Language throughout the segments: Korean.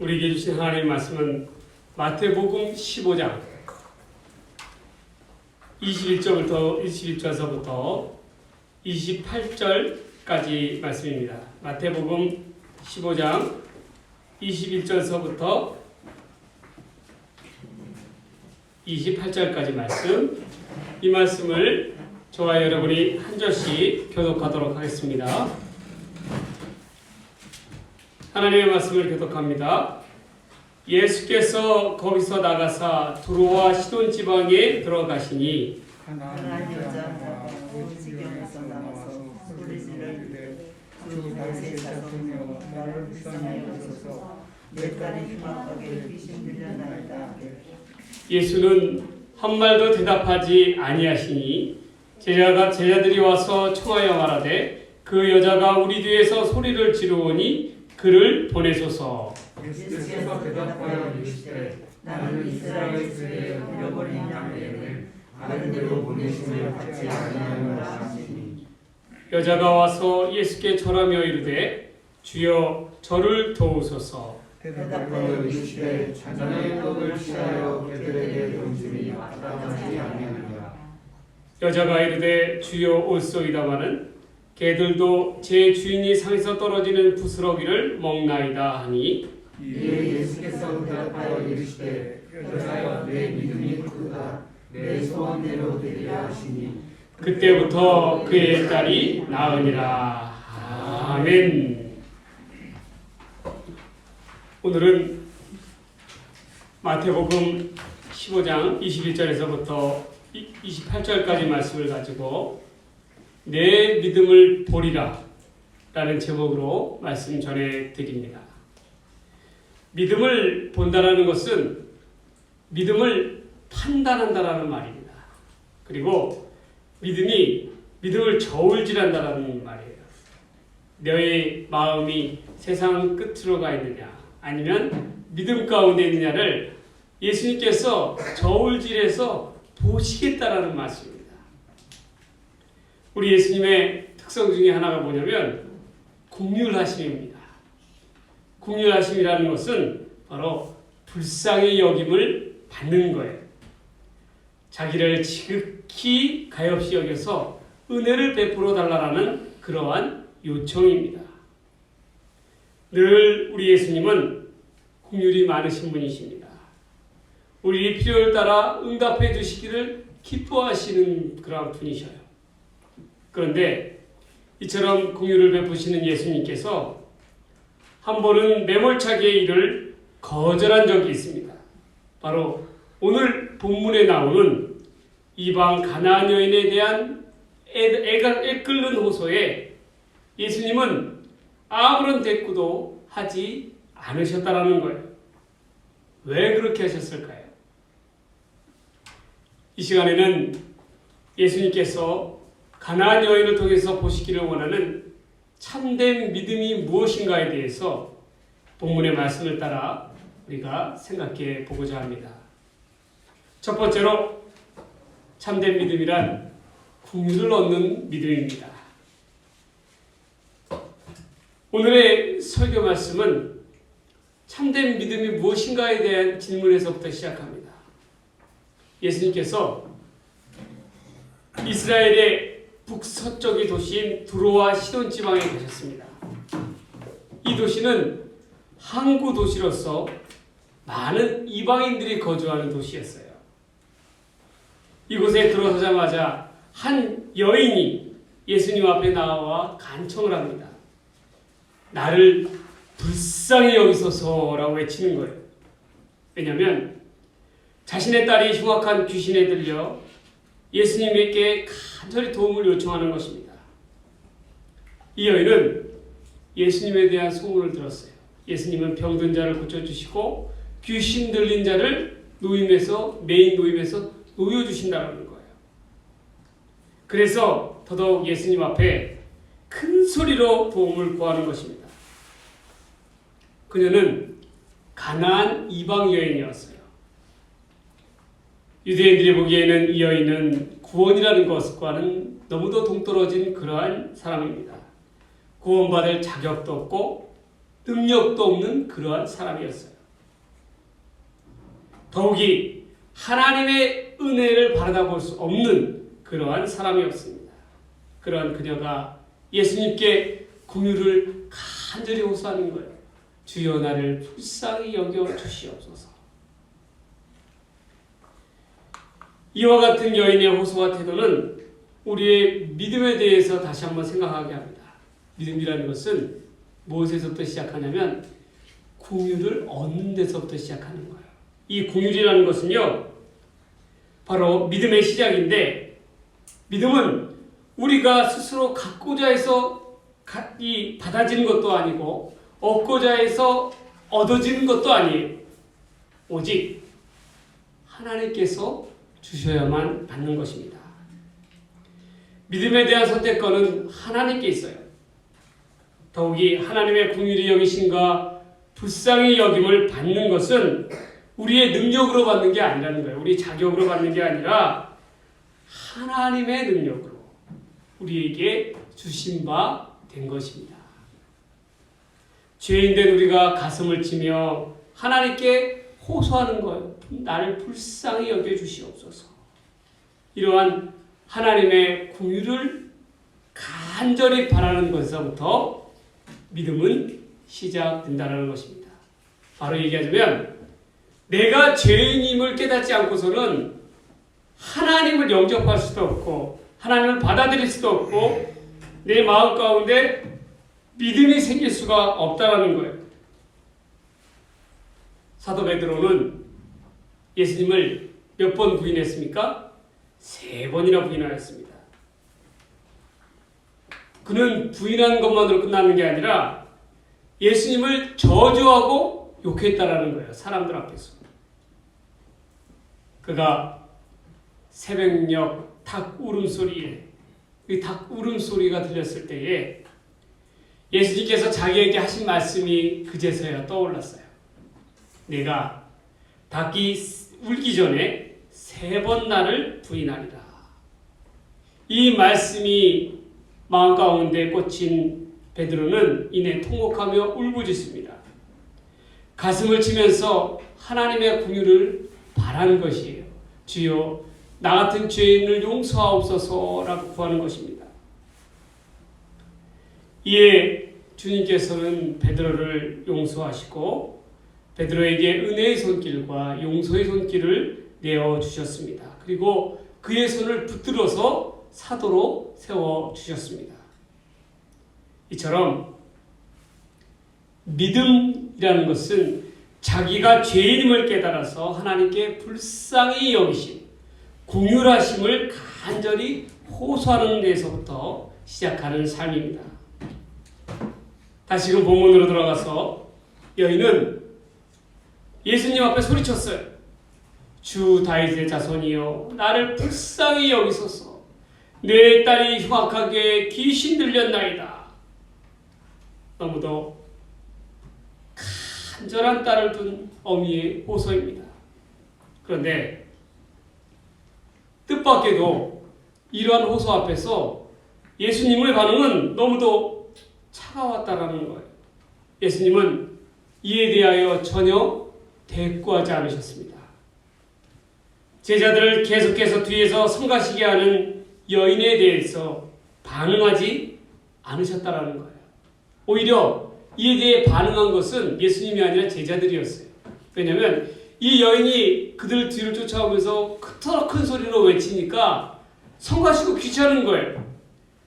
우리에게 주신 하나님의 말씀은 마태복음 15장 21절서부터 28절까지 말씀입니다. 마태복음 15장 21절서부터 28절까지 말씀, 이 말씀을 저와 여러분이 한 절씩 교독하도록 하겠습니다. 하나님의 말씀을 교독합니다. 예수께서 거기서 나가사 두로와 시돈 지방에 들어가시니 가나안 여자가 지경에서 나와서 소리지를 주 다윗의 자손이여 나를 불쌍히 여기소서 내 딸이 흉악하게 귀신 들려나이다. 예수는 한 말도 대답하지 아니하시니 제자들이 와서 청하여 말하되 그 여자가 우리 뒤에서 소리를 지르오니 그를 보내소서. 예수께서 대답하여 이르시되 나는 이스라엘 중에 잃어버린 양들을 다른 데로 보내심을 받지 아니하노라 하시니 여자가 와서 예수께 절하며 이르되 주여 저를 도우소서. 대답하여 이르시되 자녀의 떡을 취하여 그들에게 던지니 마땅하지 아니하노라. 여자가 이르되 주여 올소이다마는 개들도 제 주인이 상에서 떨어지는 부스러기를 먹나이다 하니 이에 예수께서 대답하여 이르시되 여자여 내 믿음이 크다 내 소원대로 되리라 하시니 그때부터 그의 딸이 나으니라. 아멘. 오늘은 마태복음 15장 21절에서부터 28절까지 말씀을 가지고 내 믿음을 보리라 라는 제목으로 말씀 전해드립니다. 믿음을 본다라는 것은 믿음을 판단한다라는 말입니다. 그리고 믿음을 저울질한다라는 말이에요. 너의 마음이 세상 끝으로 가 있느냐 아니면 믿음 가운데 있느냐를 예수님께서 저울질해서 보시겠다라는 말씀입니다. 우리 예수님의 특성 중에 하나가 뭐냐면 긍휼하심입니다. 긍휼하심이라는 것은 바로 불쌍히 여김을 받는 거예요. 자기를 지극히 가엾이 여겨서 은혜를 베풀어 달라라는 그러한 요청입니다. 늘 우리 예수님은 긍휼이 많으신 분이십니다. 우리 필요를 따라 응답해 주시기를 기뻐하시는 그러한 분이셔요. 그런데 이처럼 긍휼을 베푸시는 예수님께서 한 번은 매몰차게 이를 거절한 적이 있습니다. 바로 오늘 본문에 나오는 이방 가나안 여인에 대한 애 끓는 호소에 예수님은 아무런 대꾸도 하지 않으셨다라는 거예요. 왜 그렇게 하셨을까요? 이 시간에는 예수님께서 가나안 여인을 통해서 보시기를 원하는 참된 믿음이 무엇인가에 대해서 본문의 말씀을 따라 우리가 생각해 보고자 합니다. 첫 번째로 참된 믿음이란 긍휼을 얻는 믿음입니다. 오늘의 설교 말씀은 참된 믿음이 무엇인가에 대한 질문에서부터 시작합니다. 예수님께서 이스라엘의 북서쪽의 도시인 두로와 시돈 지방에 가셨습니다. 이 도시는 항구 도시로서 많은 이방인들이 거주하는 도시였어요. 이곳에 들어서자마자 한 여인이 예수님 앞에 나와 간청을 합니다. 나를 불쌍히 여기소서라고 외치는 거예요. 왜냐하면 자신의 딸이 흉악한 귀신에 들려 예수님에게 간절히 도움을 요청하는 것입니다. 이 여인은 예수님에 대한 소문을 들었어요. 예수님은 병든 자를 고쳐주시고 귀신 들린 자를 메인 노임에서 놓여주신다는 거예요. 그래서 더더욱 예수님 앞에 큰 소리로 도움을 구하는 것입니다. 그녀는 가나안 이방 여인이었어요. 유대인들이 보기에는 이 여인은 구원이라는 것과는 너무도 동떨어진 그러한 사람입니다. 구원받을 자격도 없고 능력도 없는 그러한 사람이었어요. 더욱이 하나님의 은혜를 받아볼 수 없는 그러한 사람이었습니다. 그러한 그녀가 예수님께 긍휼을 간절히 호소하는 거예요. 주여 나를 불쌍히 여겨 주시옵소서. 이와 같은 여인의 호소와 태도는 우리의 믿음에 대해서 다시 한번 생각하게 합니다. 믿음이라는 것은 무엇에서부터 시작하냐면 긍휼을 얻는 데서부터 시작하는 거예요. 이 긍휼이라는 것은요, 바로 믿음의 시작인데, 믿음은 우리가 스스로 갖고자 해서 받아지는 것도 아니고 얻고자 해서 얻어지는 것도 아니에요. 오직 하나님께서 주셔야만 받는 것입니다. 믿음에 대한 선택권은 하나님께 있어요. 더욱이 하나님의 긍휼히 여기심과 불쌍히 여김을 받는 것은 우리의 능력으로 받는 게 아니라는 거예요. 우리 자격으로 받는 게 아니라 하나님의 능력으로 우리에게 주신 바 된 것입니다. 죄인된 우리가 가슴을 치며 하나님께 호소하는 거예요. 나를 불쌍히 여겨주시옵소서. 이러한 하나님의 긍휼을 간절히 바라는 것에서부터 믿음은 시작된다는 것입니다. 바로 얘기하자면 내가 죄인임을 깨닫지 않고서는 하나님을 영접할 수도 없고 하나님을 받아들일 수도 없고 내 마음 가운데 믿음이 생길 수가 없다는 거예요. 사도 베드로는 예수님을 몇 번 부인했습니까? 3번이나 부인하였습니다. 그는 부인한 것만으로 끝나는 게 아니라 예수님을 저주하고 욕했다라는 거예요. 사람들 앞에서. 그가 새벽녘 닭 울음소리에 이 닭 울음소리가 들렸을 때에 예수님께서 자기에게 하신 말씀이 그제서야 떠올랐어요. 내가 닭이 울기 전에 3번 나를 부인하리라. 이 말씀이 마음 가운데 꽂힌 베드로는 이내 통곡하며 울부짖습니다. 가슴을 치면서 하나님의 긍휼을 바라는 것이에요. 주여 나 같은 죄인을 용서하옵소서라고 구하는 것입니다. 이에 주님께서는 베드로를 용서하시고 베드로에게 은혜의 손길과 용서의 손길을 내어주셨습니다. 그리고 그의 손을 붙들어서 사도로 세워주셨습니다. 이처럼 믿음이라는 것은 자기가 죄인임을 깨달아서 하나님께 불쌍히 여기심, 긍휼하심을 간절히 호소하는 데서부터 시작하는 삶입니다. 다시금 본문으로 돌아가서 여인은 예수님 앞에 소리쳤어요. 주 다윗의 자손이여 나를 불쌍히 여기소서. 내 딸이 흉악하게 귀신 들렸나이다. 너무도 간절한 딸을 둔 어미의 호소입니다. 그런데 뜻밖에도 이러한 호소 앞에서 예수님의 반응은 너무도 차가웠다라는 거예요. 예수님은 이에 대하여 전혀 대꾸하지 않으셨습니다. 제자들을 계속해서 뒤에서 성가시게 하는 여인에 대해서 반응하지 않으셨다라는 거예요. 오히려 이에 대해 반응한 것은 예수님이 아니라 제자들이었어요. 왜냐하면 이 여인이 그들 뒤를 쫓아오면서 그토록 큰 소리로 외치니까 성가시고 귀찮은 거예요.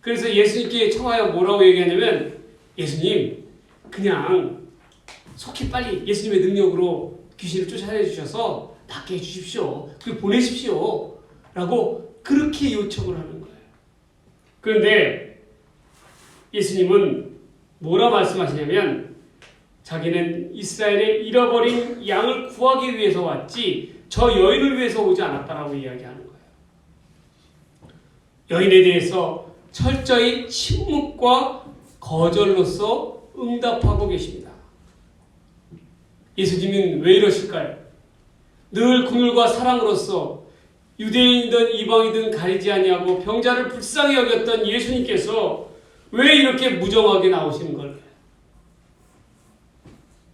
그래서 예수님께 청하여 뭐라고 얘기하냐면 예수님 그냥 속히 빨리 예수님의 능력으로 귀신을 쫓아내주셔서 낫게 해주십시오. 그리고 보내십시오. 라고 그렇게 요청을 하는 거예요. 그런데 예수님은 뭐라 말씀하시냐면 자기는 이스라엘의 잃어버린 양을 구하기 위해서 왔지 저 여인을 위해서 오지 않았다라고 이야기하는 거예요. 여인에 대해서 철저히 침묵과 거절로서 응답하고 계십니다. 예수님은 왜 이러실까요? 늘 긍휼과 사랑으로서 유대인이든 이방이든 가리지 아니하고 병자를 불쌍히 여겼던 예수님께서 왜 이렇게 무정하게 나오시는 걸까요?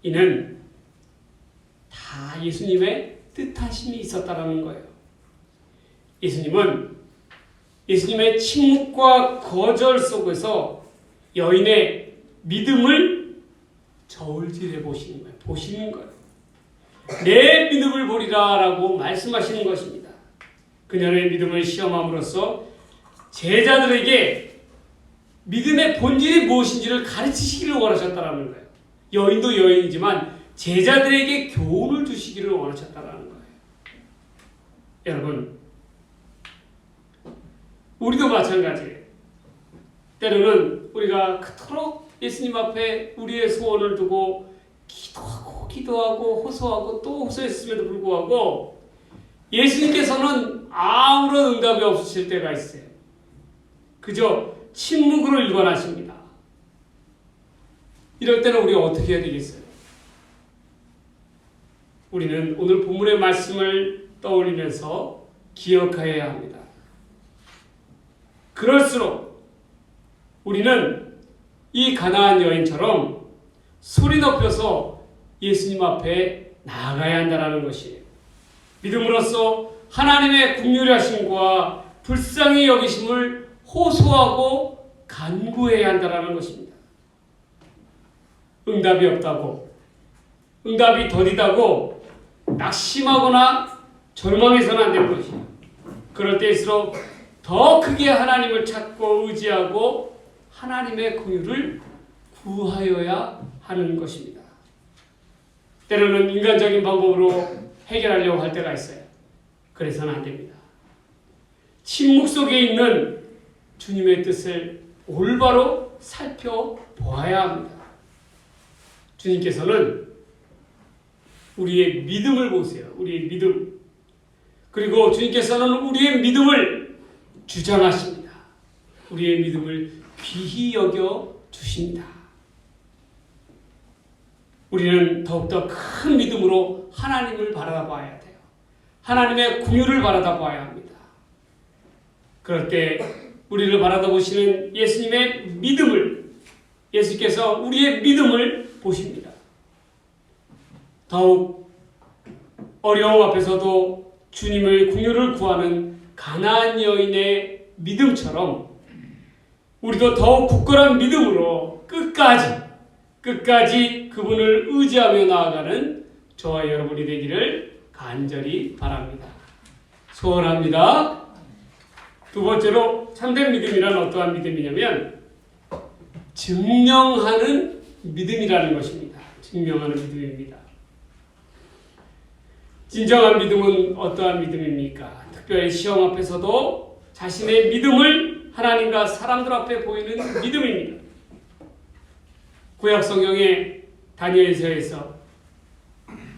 이는 다 예수님의 뜻하심이 있었다라는 거예요. 예수님은 예수님의 침묵과 거절 속에서 여인의 믿음을 저울질해 보시는 거예요. 보시는 거예요. 내 믿음을 보리라 라고 말씀하시는 것입니다. 그녀의 믿음을 시험함으로써 제자들에게 믿음의 본질이 무엇인지를 가르치시기를 원하셨다는 거예요. 여인도 여인이지만 제자들에게 교훈을 주시기를 원하셨다는 거예요. 여러분, 우리도 마찬가지예요. 때로는 우리가 그토록 예수님 앞에 우리의 소원을 두고 기도하고 호소하고 또 호소했음에도 불구하고 예수님께서는 아무런 응답이 없으실 때가 있어요. 그저 침묵으로 일관하십니다. 이럴 때는 우리가 어떻게 해야 되겠어요? 우리는 오늘 본문의 말씀을 떠올리면서 기억해야 합니다. 그럴수록 우리는 이 가나안 여인처럼 소리 높여서 예수님 앞에 나아가야 한다는 것이에요. 믿음으로써 하나님의 긍휼하심과 불쌍히 여기심을 호소하고 간구해야 한다는 것입니다. 응답이 없다고, 응답이 더디다고 낙심하거나 절망해서는 안 되는 것이에요. 그럴 때일수록 더 크게 하나님을 찾고 의지하고 하나님의 긍휼을 구하여야 하는 것입니다. 때로는 인간적인 방법으로 해결하려고 할 때가 있어요. 그래서는 안 됩니다. 침묵 속에 있는 주님의 뜻을 올바로 살펴보아야 합니다. 주님께서는 우리의 믿음을 보세요. 우리의 믿음. 그리고 주님께서는 우리의 믿음을 주장하십니다. 우리의 믿음을 귀히 여겨 주십니다. 우리는 더욱더 큰 믿음으로 하나님을 바라봐야 돼요. 하나님의 긍휼을 바라봐야 합니다. 그럴 때 우리를 바라보시는 예수님의 믿음을, 예수께서 우리의 믿음을 보십니다. 더욱 어려움 앞에서도 주님의 긍휼을 구하는 가나안 여인의 믿음처럼 우리도 더욱 굳건한 믿음으로 끝까지 그분을 의지하며 나아가는 저와 여러분이 되기를 간절히 바랍니다. 소원합니다. 두 번째로 참된 믿음이란 어떠한 믿음이냐면 증명하는 믿음이라는 것입니다. 증명하는 믿음입니다. 진정한 믿음은 어떠한 믿음입니까? 특별히 시험 앞에서도 자신의 믿음을 하나님과 사람들 앞에 보이는 믿음입니다. 구약 성경의 다니엘서에서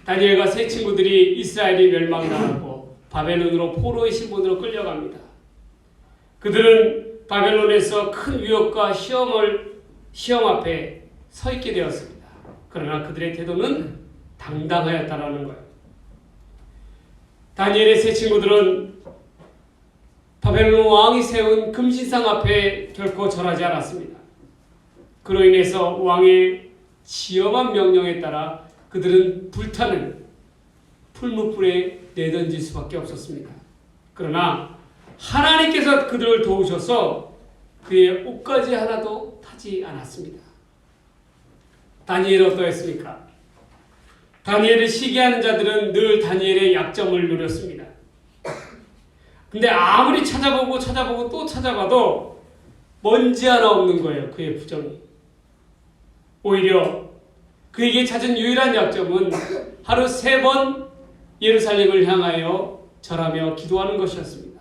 다니엘과 세 친구들이 이스라엘이 멸망당하고 바벨론으로 포로의 신분으로 끌려갑니다. 그들은 바벨론에서 큰 위협과 시험 앞에 서 있게 되었습니다. 그러나 그들의 태도는 당당하였다라는 거예요. 다니엘의 세 친구들은 바벨론 왕이 세운 금신상 앞에 결코 절하지 않았습니다. 그로 인해서 왕의 지엄한 명령에 따라 그들은 불타는 풀무불에 내던질 수밖에 없었습니다. 그러나 하나님께서 그들을 도우셔서 그의 옷가지 하나도 타지 않았습니다. 다니엘은 어떠했습니까? 다니엘을 시기하는 자들은 늘 다니엘의 약점을 노렸습니다. 근데 아무리 찾아보고 또 찾아봐도 먼지 하나 없는 거예요. 그의 부정이. 오히려 그에게 찾은 유일한 약점은 하루 3번 예루살렘을 향하여 절하며 기도하는 것이었습니다.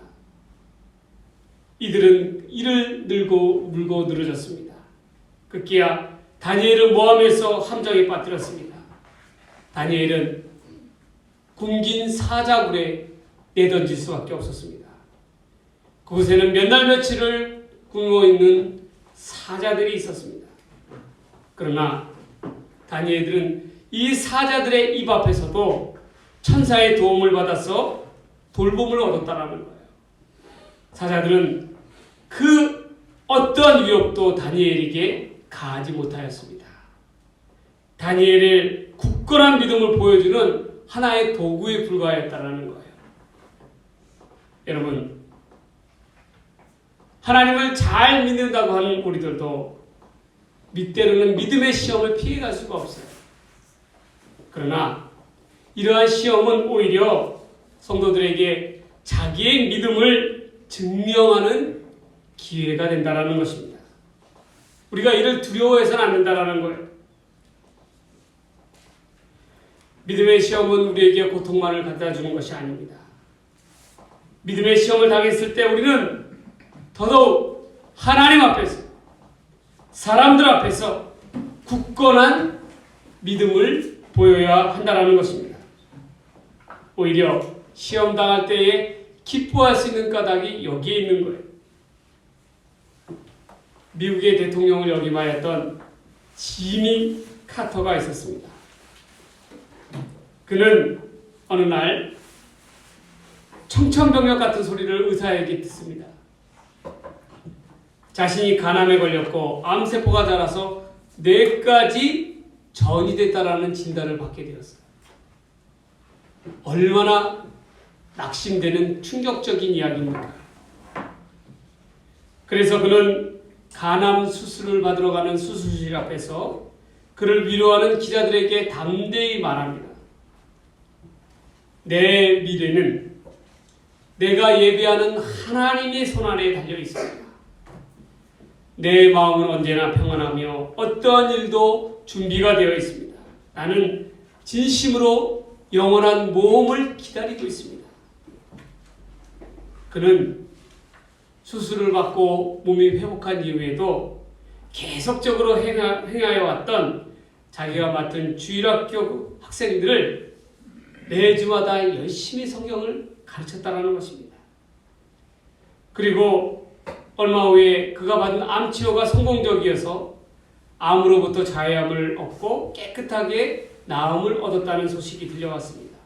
이들은 이를 물고 늘어졌습니다. 급기야 다니엘을 모함해서 함정에 빠뜨렸습니다. 다니엘은 굶긴 사자굴에 내던질 수밖에 없었습니다. 그곳에는 몇 날 며칠을 굶어 있는 사자들이 있었습니다. 그러나 다니엘은 이 사자들의 입 앞에서도 천사의 도움을 받아서 돌봄을 얻었다라는 거예요. 사자들은 그 어떠한 위협도 다니엘에게 가하지 못하였습니다. 다니엘을 굳건한 믿음을 보여주는 하나의 도구에 불과했다는 거예요. 여러분, 하나님을 잘 믿는다고 하는 우리들도 때로는 믿음의 시험을 피해갈 수가 없어요. 그러나 이러한 시험은 오히려 성도들에게 자기의 믿음을 증명하는 기회가 된다는 것입니다. 우리가 이를 두려워해서는 안 된다는 거예요. 믿음의 시험은 우리에게 고통만을 갖다 주는 것이 아닙니다. 믿음의 시험을 당했을 때 우리는 더더욱 하나님 앞에서, 사람들 앞에서 굳건한 믿음을 보여야 한다는 것입니다. 오히려 시험 당할 때에 기뻐할 수 있는 까닭이 여기에 있는 거예요. 미국의 대통령을 역임하였던 지미 카터가 있었습니다. 그는 어느 날 청천벽력 같은 소리를 의사에게 듣습니다. 자신이 간암에 걸렸고 암세포가 자라서 뇌까지 전이됐다라는 진단을 받게 되었어요. 얼마나 낙심되는 충격적인 이야기입니까? 그래서 그는 간암 수술을 받으러 가는 수술실 앞에서 그를 위로하는 기자들에게 담대히 말합니다. 내 미래는 내가 예배하는 하나님의 손안에 달려 있습니다. 내 마음은 언제나 평안하며 어떠한 일도 준비가 되어 있습니다. 나는 진심으로 영원한 모험을 기다리고 있습니다. 그는 수술을 받고 몸이 회복한 이후에도 계속적으로 행하여 왔던 자기가 맡은 주일학교 학생들을 매주마다 열심히 성경을 가르쳤다는 것입니다. 그리고 얼마 후에 그가 받은 암치료가 성공적이어서 암으로부터 자유함을 얻고 깨끗하게 나음을 얻었다는 소식이 들려왔습니다.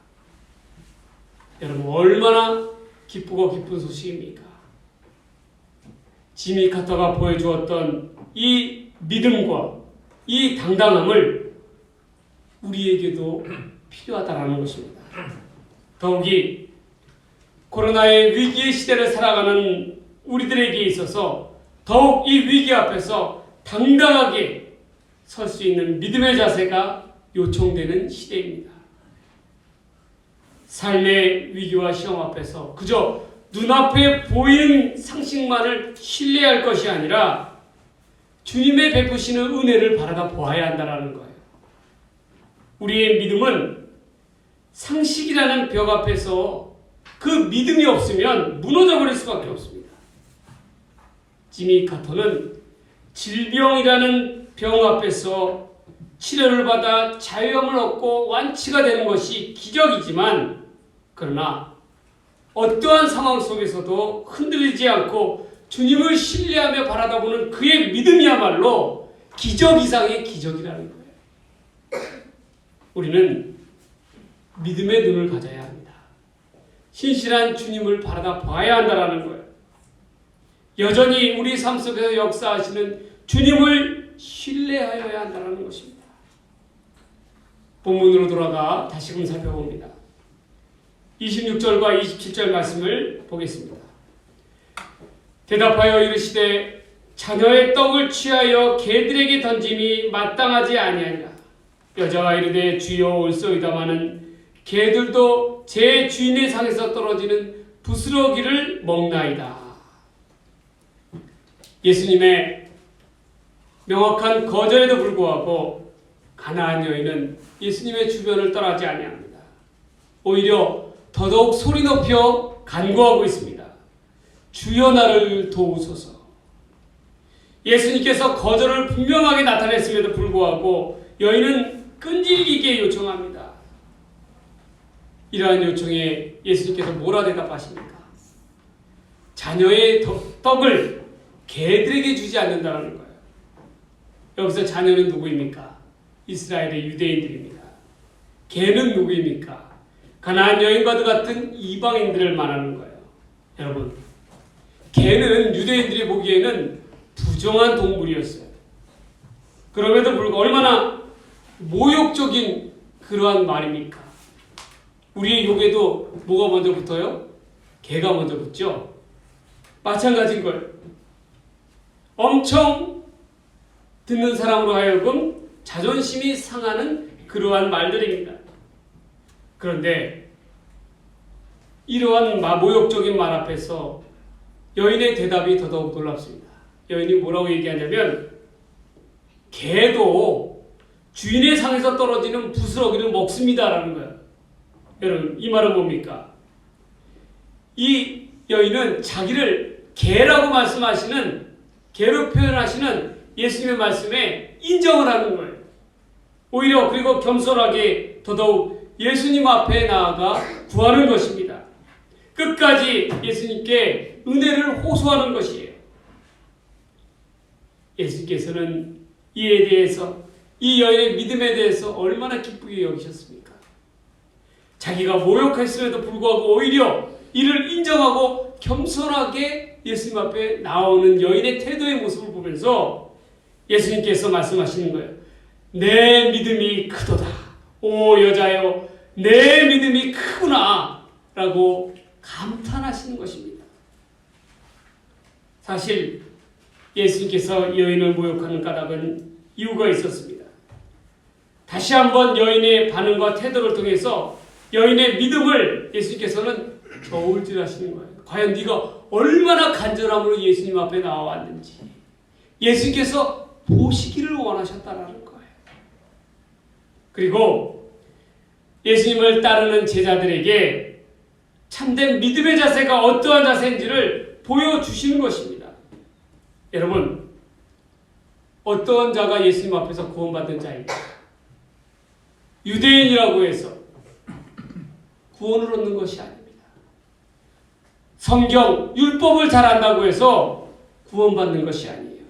여러분, 얼마나 기쁘고 기쁜 소식입니까? 지미 카터가 보여주었던 이 믿음과 이 당당함을 우리에게도 필요하다는 것입니다. 더욱이 코로나의 위기의 시대를 살아가는 우리들에게 있어서 더욱 이 위기 앞에서 당당하게 설 수 있는 믿음의 자세가 요청되는 시대입니다. 삶의 위기와 시험 앞에서 그저 눈앞에 보이는 상식만을 신뢰할 것이 아니라 주님의 베푸시는 은혜를 바라다 보아야 한다는 거예요. 우리의 믿음은 상식이라는 벽 앞에서 그 믿음이 없으면 무너져 버릴 수밖에 없습니다. 지미 카터는 질병이라는 병 앞에서 치료를 받아 자유함을 얻고 완치가 되는 것이 기적이지만, 그러나 어떠한 상황 속에서도 흔들리지 않고 주님을 신뢰하며 바라다보는 그의 믿음이야말로 기적 이상의 기적이라는 거예요. 우리는 믿음의 눈을 가져야 합니다. 신실한 주님을 바라다 봐야 한다는 거예요. 여전히 우리 삶 속에서 역사하시는 주님을 신뢰하여야 한다는 것입니다. 본문으로 돌아가 다시금 살펴봅니다. 26절과 27절 말씀을 보겠습니다. 대답하여 이르시되 자녀의 떡을 취하여 개들에게 던짐이 마땅하지 아니하니라. 여자가 이르되 주여 올소이다마는 개들도 제 주인의 상에서 떨어지는 부스러기를 먹나이다. 예수님의 명확한 거절에도 불구하고 가나안 여인은 예수님의 주변을 떠나지 아니합니다. 오히려 더더욱 소리 높여 간구하고 있습니다. 주여 나를 도우소서. 예수님께서 거절을 분명하게 나타냈음에도 불구하고 여인은 끈질기게 요청합니다. 이러한 요청에 예수님께서 뭐라 대답하십니까? 자녀의 떡을 개들에게 주지 않는다는 거예요. 여기서 자녀는 누구입니까? 이스라엘의 유대인들입니다. 개는 누구입니까? 가나안 여인과도 같은 이방인들을 말하는 거예요. 여러분, 개는 유대인들이 보기에는 부정한 동물이었어요. 그럼에도 불구하고 얼마나 모욕적인 그러한 말입니까? 우리의 욕에도 뭐가 먼저 붙어요? 개가 먼저 붙죠? 마찬가지인 거예요. 엄청 듣는 사람으로 하여금 자존심이 상하는 그러한 말들입니다. 그런데 이러한 모욕적인 말 앞에서 여인의 대답이 더더욱 놀랍습니다. 여인이 뭐라고 얘기하냐면 개도 주인의 상에서 떨어지는 부스러기를 먹습니다라는 거예요. 여러분, 이 말은 뭡니까? 이 여인은 자기를 개라고 말씀하시는, 개로 표현하시는 예수님의 말씀에 인정을 하는 거예요. 오히려 그리고 겸손하게 더더욱 예수님 앞에 나아가 구하는 것입니다. 끝까지 예수님께 은혜를 호소하는 것이에요. 예수님께서는 이에 대해서, 이 여인의 믿음에 대해서 얼마나 기쁘게 여기셨습니까? 자기가 모욕했음에도 불구하고 오히려 이를 인정하고 겸손하게 예수님 앞에 나오는 여인의 태도의 모습을 보면서 예수님께서 말씀하시는 거예요. 내 믿음이 크도다. 오 여자여, 내 믿음이 크구나 라고 감탄하시는 것입니다. 사실 예수님께서 여인을 모욕하는 까닭은 이유가 있었습니다. 다시 한번 여인의 반응과 태도를 통해서 여인의 믿음을 예수님께서는 저울질하시는 거예요. 과연 네가 얼마나 간절함으로 예수님 앞에 나와왔는지 예수님께서 보시기를 원하셨다라는 거예요. 그리고 예수님을 따르는 제자들에게 참된 믿음의 자세가 어떠한 자세인지를 보여주시는 것입니다. 여러분, 어떤 자가 예수님 앞에서 구원받은 자입니까? 유대인이라고 해서 구원을 얻는 것이 아닙니다. 성경, 율법을 잘 안다고 해서 구원받는 것이 아니에요.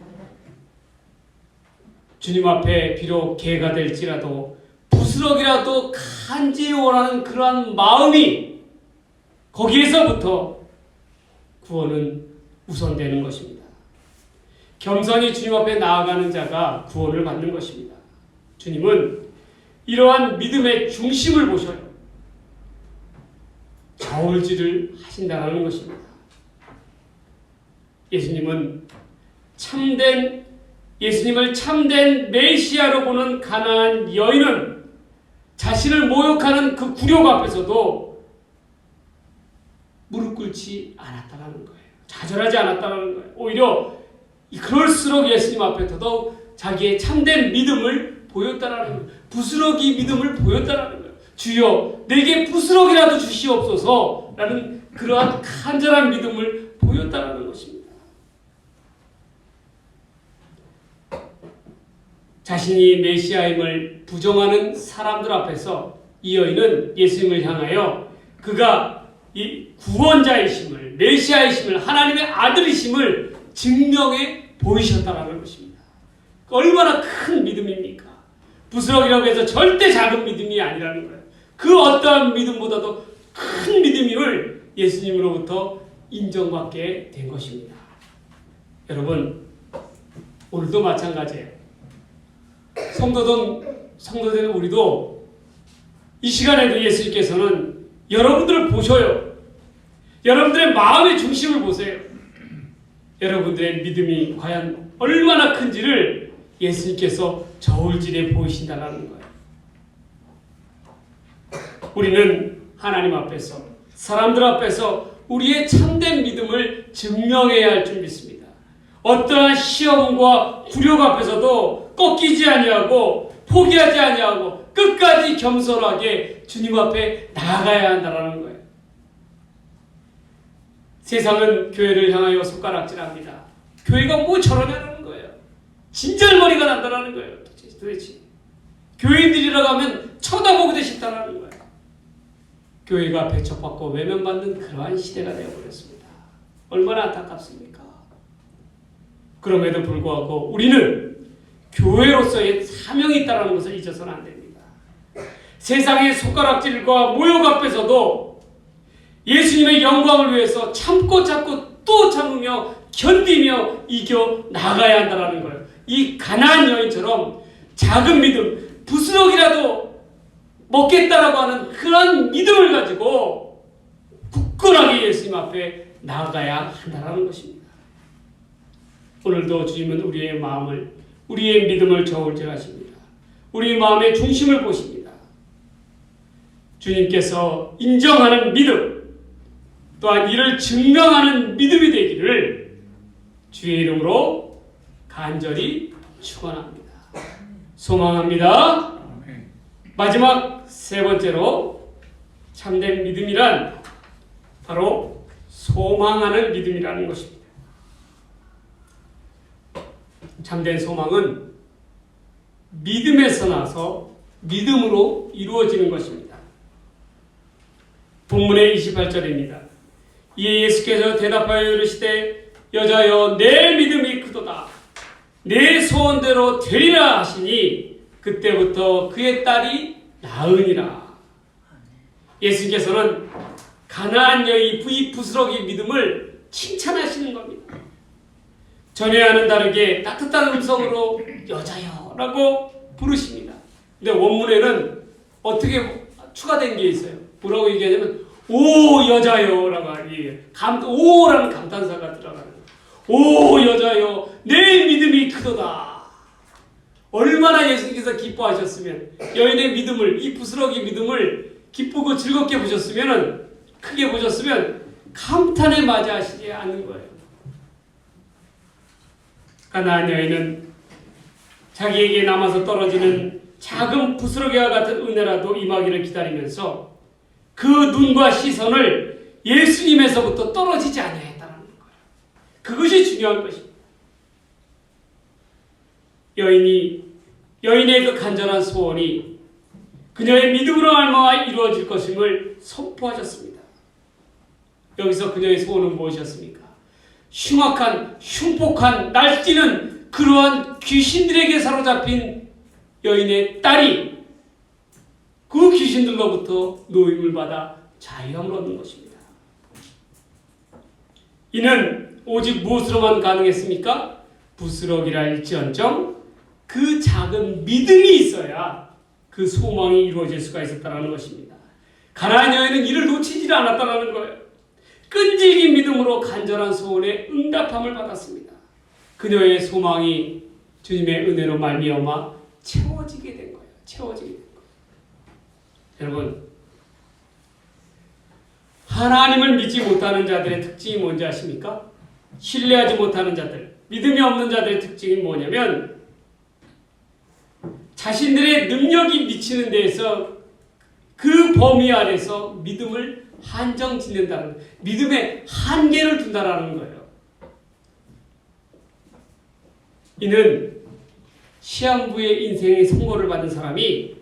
주님 앞에 비록 개가 될지라도 부스럭이라도 간절히 원하는 그러한 마음이 거기에서부터 구원은 우선되는 것입니다. 겸손히 주님 앞에 나아가는 자가 구원을 받는 것입니다. 주님은 이러한 믿음의 중심을 보셔요. 저울질을 하신다는 것입니다. 예수님을 참된 메시아로 보는 가나안 여인은 자신을 모욕하는 그 굴욕 앞에서도 무릎 꿇지 않았다는 거예요. 좌절하지 않았다는 거예요. 오히려 그럴수록 예수님 앞에 더더욱 자기의 참된 믿음을 보였다는 거예요. 부스러기 믿음을 보였다는 거예요. 주여 내게 부스럭이라도 주시옵소서 라는 그러한 간절한 믿음을 보였다는 것입니다. 자신이 메시아임을 부정하는 사람들 앞에서 이 여인은 예수님을 향하여 그가 이 구원자이심을, 메시아이심을, 하나님의 아들이심을 증명해 보이셨다는 것입니다. 얼마나 큰 믿음입니까? 부스럭이라고 해서 절대 작은 믿음이 아니라는 거예요. 그 어떠한 믿음보다도 큰 믿음임을 예수님으로부터 인정받게 된 것입니다. 여러분, 오늘도 마찬가지예요. 성도된 우리도 이 시간에도 예수님께서는 여러분들을 보셔요. 여러분들의 마음의 중심을 보세요. 여러분들의 믿음이 과연 얼마나 큰지를 예수님께서 저울질해 보이신다는 거예요. 우리는 하나님 앞에서, 사람들 앞에서 우리의 참된 믿음을 증명해야 할 줄 믿습니다. 어떠한 시험과 굴욕 앞에서도 꺾이지 아니하고 포기하지 아니하고 끝까지 겸손하게 주님 앞에 나아가야 한다는 거예요. 세상은 교회를 향하여 손가락질합니다. 교회가 뭐 저러냐는 거예요. 진절머리가 난다는 거예요. 도대체 교인들이라고 하면 쳐다보기도 싫다는 거예요. 교회가 배척받고 외면받는 그러한 시대가 되어버렸습니다. 얼마나 안타깝습니까? 그럼에도 불구하고 우리는 교회로서의 사명이 있다는 것을 잊어서는 안 됩니다. 세상의 손가락질과 모욕 앞에서도 예수님의 영광을 위해서 참고 또 참으며 견디며 이겨 나가야 한다는 거예요. 이 가나안 여인처럼 작은 믿음, 부스럭이라도 먹겠다라고 하는 그런 믿음을 가지고 굳건하게 예수님 앞에 나아가야 한다는 것입니다. 오늘도 주님은 우리의 마음을, 우리의 믿음을 저울질하십니다. 우리 마음의 중심을 보십니다. 주님께서 인정하는 믿음, 또한 이를 증명하는 믿음이 되기를 주의 이름으로 간절히 축원합니다. 소망합니다. 마지막 세 번째로 참된 믿음이란 바로 소망하는 믿음이라는 것입니다. 참된 소망은 믿음에서 나서 믿음으로 이루어지는 것입니다. 본문의 28절입니다. 이에 예수께서 대답하여 이르시되 여자여 내 믿음이 크도다. 내 소원대로 되리라 하시니 그때부터 그의 딸이 나으니라. 예수께서는 가나안 여인의 이 부스러기 믿음을 칭찬하시는 겁니다. 전에와는 다르게 따뜻한 음성으로 여자여 라고 부르십니다. 근데 원문에는 어떻게 추가된 게 있어요. 뭐라고 얘기하냐면 오 여자여 라고 얘기해요. 오라는 감탄사가 들어가는 거예요. 오 여자여 내 믿음이 크도다. 얼마나 예수님께서 기뻐하셨으면, 여인의 믿음을, 이 부스러기 믿음을 기쁘고 즐겁게 보셨으면, 크게 보셨으면 감탄에 맞이하시지 않는 거예요. 가나안 여인은 자기에게 남아서 떨어지는 작은 부스러기와 같은 은혜라도 임하기를 기다리면서 그 눈과 시선을 예수님에서부터 떨어지지 아니하였다는 거예요. 그것이 중요한 것입니다. 여인의 그 간절한 소원이 그녀의 믿음으로 말미암아 이루어질 것임을 선포하셨습니다. 여기서 그녀의 소원은 무엇이었습니까? 흉폭한 날뛰는 그러한 귀신들에게 사로잡힌 여인의 딸이 그 귀신들로부터 노임을 받아 자유함을 얻는 것입니다. 이는 오직 무엇으로만 가능했습니까? 부스러기라 할지언정 그 작은 믿음이 있어야 그 소망이 이루어질 수가 있었다는 것입니다. 가나안 여인은 이를 놓치지 않았다는 거예요. 끈질긴 믿음으로 간절한 소원에 응답함을 받았습니다. 그녀의 소망이 주님의 은혜로 말미암아 채워지게 된 거예요. 여러분, 하나님을 믿지 못하는 자들의 특징이 뭔지 아십니까? 신뢰하지 못하는 자들, 믿음이 없는 자들의 특징이 뭐냐면 자신들의 능력이 미치는 데에서 그 범위 안에서 믿음을 한정 짓는다는, 믿음의 한계를 둔다라는 거예요. 이는 시한부의 인생의 선고를 받은 사람이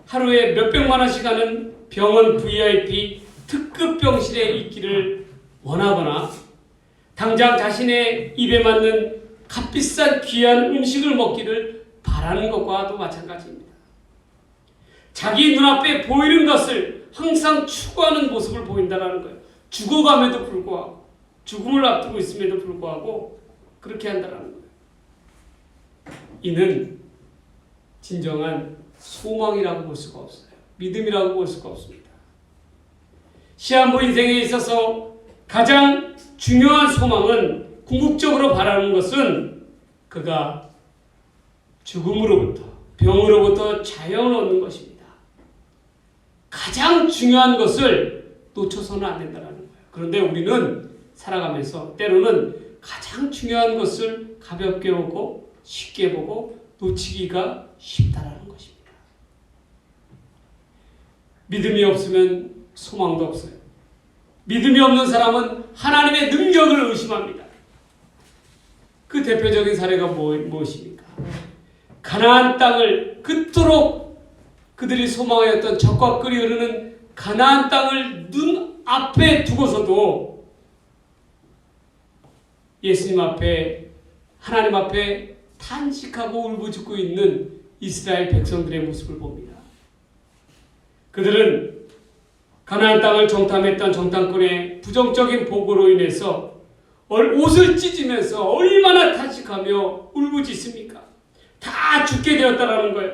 하루에 몇백만 원씩 하는 병원 VIP 특급 병실에 있기를 원하거나 당장 자신의 입에 맞는 값비싼 귀한 음식을 먹기를 바라는 것과도 마찬가지입니다. 자기 눈앞에 보이는 것을 항상 추구하는 모습을 보인다는 거예요. 죽어감에도 불구하고, 죽음을 앞두고 있음에도 불구하고 그렇게 한다는 거예요. 이는 진정한 소망이라고 볼 수가 없어요. 믿음이라고 볼 수가 없습니다. 시한부 인생에 있어서 가장 중요한 소망은, 궁극적으로 바라는 것은 그가 죽음으로부터, 병으로부터 자유를 얻는 것입니다. 가장 중요한 것을 놓쳐서는 안 된다는 거예요. 그런데 우리는 살아가면서 때로는 가장 중요한 것을 가볍게 보고 쉽게 보고 놓치기가 쉽다라는 것입니다. 믿음이 없으면 소망도 없어요. 믿음이 없는 사람은 하나님의 능력을 의심합니다. 그 대표적인 사례가 무엇입니까? 가나안 땅을 그토록 그들이 소망하였던 적과 끓이 흐르는 가나안 땅을 눈앞에 두고서도 예수님 앞에, 하나님 앞에 탄식하고 울부짖고 있는 이스라엘 백성들의 모습을 봅니다. 그들은 가나안 땅을 정탐했던 정탐꾼의 부정적인 보고로 인해서 옷을 찢으면서 얼마나 탄식하며 울부짖습니까? 다 죽게 되었다라는 거예요.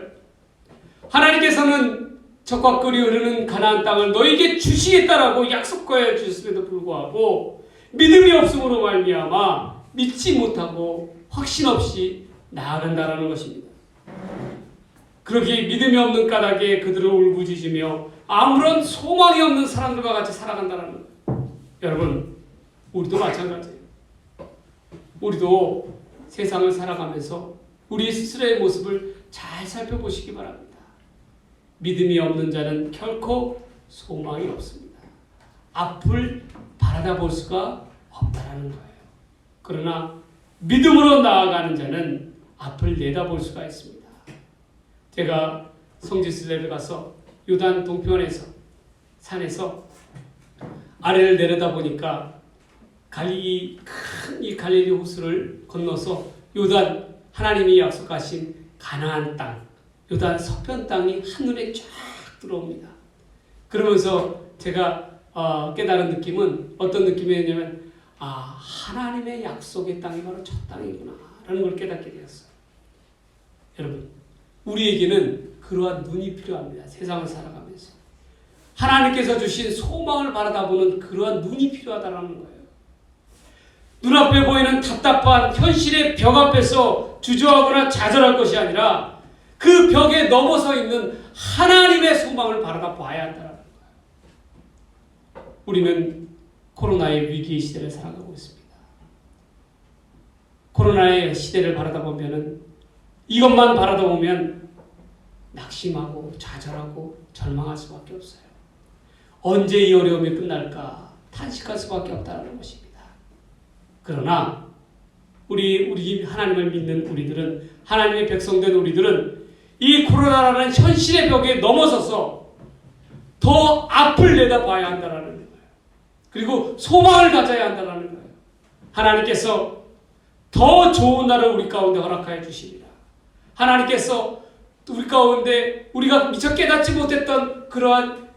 하나님께서는 젖과 꿀이 흐르는 가나안 땅을 너에게 주시겠다라고 약속하여 주셨음에도 불구하고 믿음이 없음으로 말미암아 믿지 못하고 확신 없이 나아간다라는 것입니다. 그렇게 믿음이 없는 까닭에 그들을 울부짖으며 아무런 소망이 없는 사람들과 같이 살아간다는 거예요. 여러분, 우리도 마찬가지예요. 우리도 세상을 살아가면서 우리 스스로의 모습을 잘 살펴보시기 바랍니다. 믿음이 없는 자는 결코 소망이 없습니다. 앞을 바라다 볼 수가 없다는 거예요. 그러나 믿음으로 나아가는 자는 앞을 내다볼 수가 있습니다. 제가 성지순례를 가서 요단 동편에서 산에서 아래를 내려다 보니까 큰 이 갈릴리 호수를 건너서 요단 하나님이 약속하신 가나안 땅, 요단 서편 땅이 한눈에 쫙 들어옵니다. 그러면서 제가 깨달은 느낌은 어떤 느낌이었냐면 하나님의 약속의 땅이 바로 저 땅이구나 라는 걸 깨닫게 되었어요. 여러분, 우리에게는 그러한 눈이 필요합니다. 세상을 살아가면서 하나님께서 주신 소망을 바라다보는 그러한 눈이 필요하다는 거예요. 눈앞에 보이는 답답한 현실의 벽 앞에서 주저하거나 좌절할 것이 아니라 그 벽에 넘어서 있는 하나님의 소망을 바라다 봐야 한다는 거예요. 우리는 코로나의 위기 시대를 살아가고 있습니다. 코로나의 시대를 바라다 보면은 이것만 바라다 보면 낙심하고 좌절하고 절망할 수밖에 없어요. 언제 이 어려움이 끝날까 탄식할 수밖에 없다는 것입니다. 그러나 우리 하나님을 믿는 우리들은, 하나님의 백성된 우리들은 이 코로나라는 현실의 벽에 넘어서서 더 앞을 내다봐야 한다는 거예요. 그리고 소망을 가져야 한다는 거예요. 하나님께서 더 좋은 날을 우리 가운데 허락하여 주시리라. 하나님께서 우리 가운데 우리가 미처 깨닫지 못했던 그러한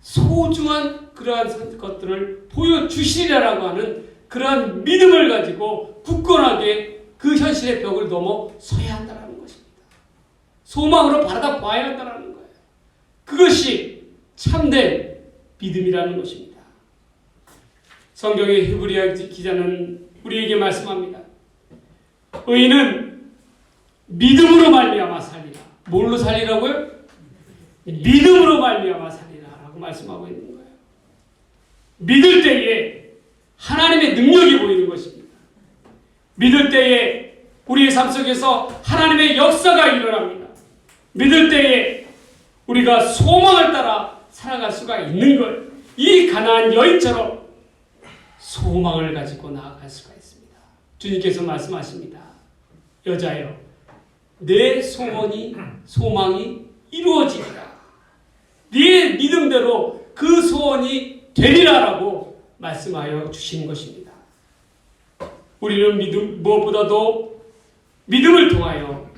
소중한 그러한 것들을 보여주시리라고 하는 그러한 믿음을 가지고 굳건하게 그 현실의 벽을 넘어 서야 한다는 것입니다. 소망으로 바라다 봐야 한다는 거예요. 그것이 참된 믿음이라는 것입니다. 성경의 히브리서 기자는 우리에게 말씀합니다. 의인은 믿음으로 말미암아 살리라. 뭘로 살리라고요? 믿음으로 말미암아 살리라라고 말씀하고 있는 거예요. 믿을 때에 하나님의 능력이 보이는 것입니다. 믿을 때에 우리의 삶 속에서 하나님의 역사가 일어납니다. 믿을 때에 우리가 소망을 따라 살아갈 수가 있는 거예요. 이 가나안 여인처럼 소망을 가지고 나아갈 수가 있습니다. 주님께서 말씀하십니다. 여자여, 내 소망이 이루어지리라. 네 믿음대로 그 소원이 되리라라고 말씀하여 주신 것입니다. 우리는 무엇보다도 믿음을 통하여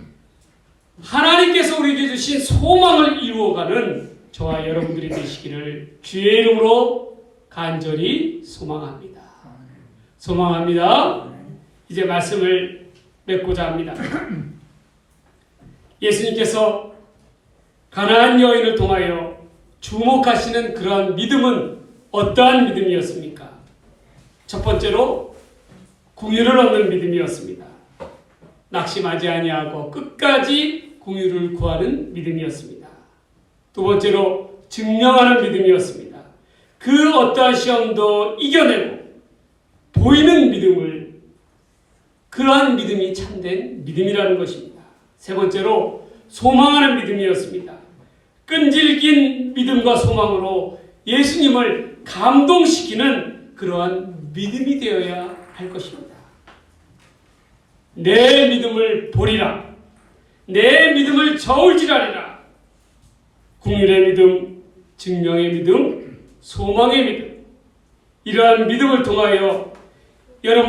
하나님께서 우리에게 주신 소망을 이루어가는 저와 여러분들이 되시기를 주의 이름으로 간절히 소망합니다. 소망합니다. 이제 말씀을 맺고자 합니다. 예수님께서 가나안 여인을 통하여 주목하시는 그러한 믿음은 어떠한 믿음이었습니까? 첫 번째로 긍휼을 얻는 믿음이었습니다. 낙심하지 아니하고 끝까지 긍휼을 구하는 믿음이었습니다. 두 번째로 증명하는 믿음이었습니다. 그 어떠한 시험도 이겨내고 보이는 믿음을, 그러한 믿음이 참된 믿음이라는 것입니다. 세 번째로 소망하는 믿음이었습니다. 끈질긴 믿음과 소망으로 예수님을 감동시키는 그러한 믿음이 되어야 할 것입니다. 내 믿음을 보리라. 내 믿음을 저울질하리라. 긍휼의 믿음, 증명의 믿음, 소망의 믿음. 이러한 믿음을 통하여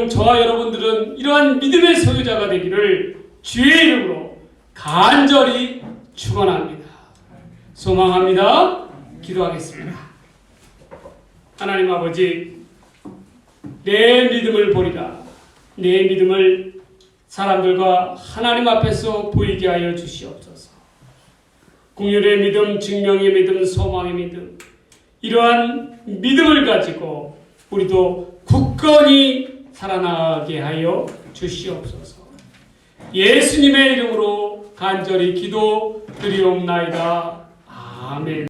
저와 여러분들은 이러한 믿음의 소유자가 되기를 주의 이름으로 간절히 축원합니다. 소망합니다. 기도하겠습니다. 하나님 아버지, 내 믿음을 보리라. 내 믿음을 사람들과 하나님 앞에서 보이게 하여 주시옵소서. 긍휼의 믿음, 증명의 믿음, 소망의 믿음, 이러한 믿음을 가지고 우리도 굳건히 살아나가게 하여 주시옵소서. 예수님의 이름으로 간절히 기도드리옵나이다. 아멘.